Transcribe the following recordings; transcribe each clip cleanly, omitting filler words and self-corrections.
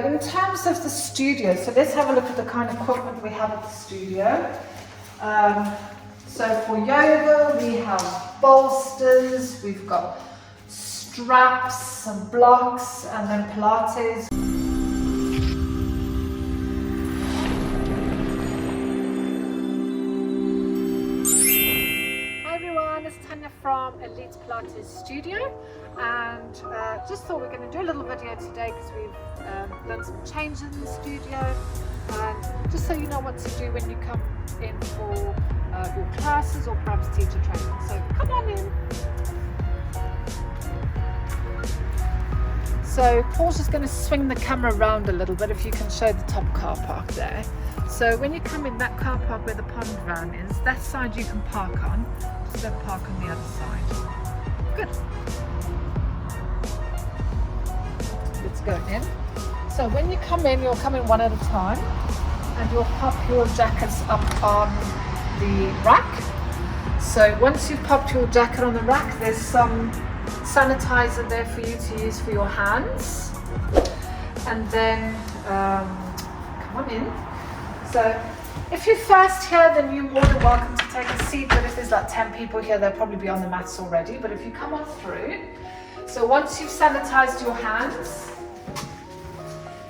in terms of the studio, so let's have a look at the kind of equipment we have at the studio. So for yoga, we have bolsters, we've got straps and blocks, and then Pilates. Hi everyone, it's Tanja from ELiTE Pilates Studio, and just thought we're going to do a little video today because we've done some changes in the studio, and just so you know what to do when you come in for your classes or perhaps teacher training. So come on in. So Paul's just going to swing the camera around a little bit, if you can show the top car park there. So when you come in that car park where the pond van is, that side you can park on. Just don't park on the other side. Good. Let's go in. So when you come in, you'll come in one at a time, and you'll pop your jackets up on the rack. So once you've popped your jacket on the rack, there's some sanitizer there for you to use for your hands. And then come on in. So if you're first here, then you're more than welcome to take a seat, but if there's like 10 people here, they'll probably be on the mats already. But if you come on through, so once you've sanitized your hands,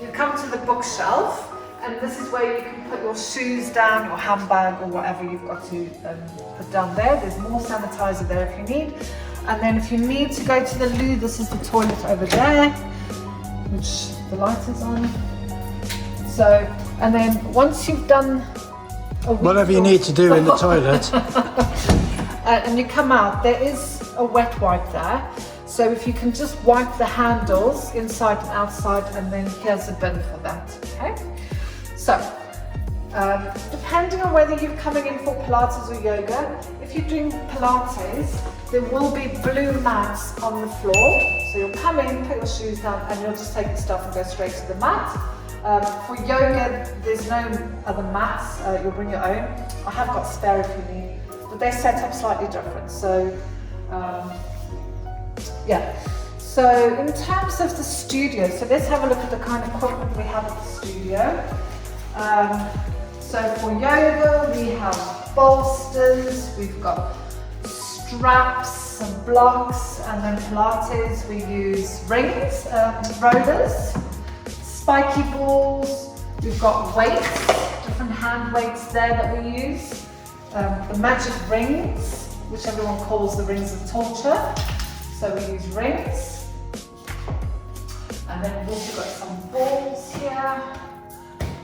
you come to the bookshelf, and this is where you can put your shoes down, your handbag, or whatever you've got to put down there. There's more sanitizer there if you need. And then if you need to go to the loo, this is the toilet over there, which the light is on. So, and then once you've done whatever you need to do in the toilet, and you come out, there is a wet wipe there. So if you can just wipe the handles inside and outside, and then here's a bin for that, okay? So, depending on whether you're coming in for Pilates or yoga, if you're doing Pilates, there will be blue mats on the floor. So you'll come in, put your shoes down, and you'll just take the stuff and go straight to the mat. For yoga, there's no other mats, you'll bring your own. I have got spare if you need, but they're set up slightly different. So, yeah. So in terms of the studio, so let's have a look at the kind of equipment we have at the studio. So for yoga, we have bolsters, we've got straps and blocks, and then Pilates, we use rings, rollers, spiky balls, we've got weights, different hand weights there that we use, the magic rings, which everyone calls the rings of torture. So we use rings, and then we've also got some balls here,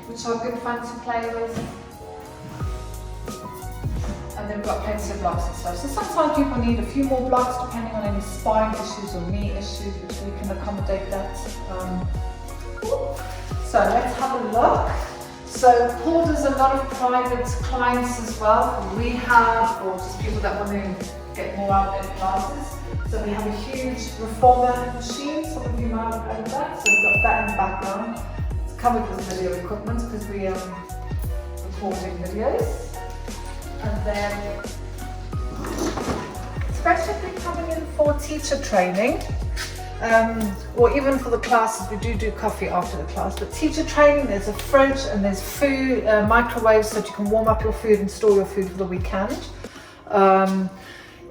which are good fun to play with. And then we've got plenty of blocks and stuff. So sometimes people need a few more blocks depending on any spine issues or knee issues, which we can accommodate that. So let's have a look. So Paul does a lot of private clients as well, for rehab or just people that want to get more out of their classes. So we have a huge reformer machine, some of you might have heard of that. So we've got that in the background. It's covered with video equipment because we are recording videos. And then, especially if you're coming in for teacher training, or even for the classes, we do coffee after the class, but teacher training, there's a fridge and there's food, microwaves so that you can warm up your food and store your food for the weekend.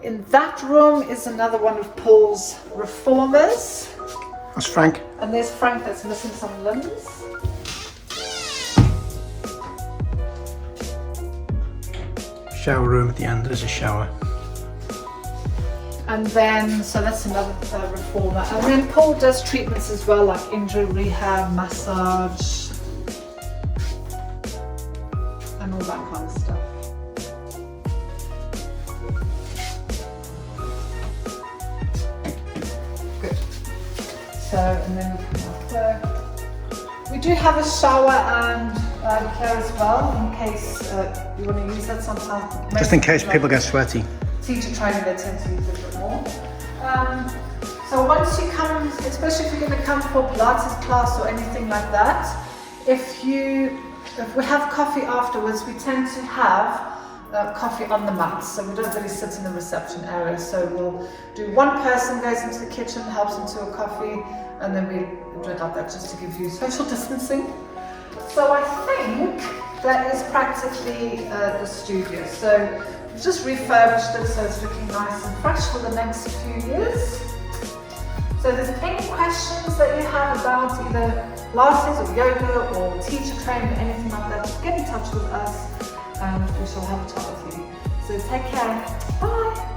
In that room is another one of Paul's reformers. that's Frank. And there's Frank that's missing some limbs. Shower room at the end, there's a shower. And then, so that's another reformer. And then Paul does treatments as well, like injury rehab, massage, and all that kind of stuff. Good. So, and then we come up there. We do have a shower and care as well, in case you want to use that sometimes. Just in case people get sweaty. Teacher training, they tend to use it a bit more. So once you come, especially if you're going to come for a Pilates class or anything like that, if we have coffee afterwards, we tend to have coffee on the mat, so we don't really sit in the reception area. So we'll do one person goes into the kitchen, helps into a coffee, and then we do it like that just to give you social distancing. So I think that is practically the studio. So we've just refurbished it so it's looking nice and fresh for the next few years. So if there's any questions that you have about either Pilates or yoga or teacher training or anything like that, get in touch with us and we shall have a chat with you. So take care. Bye.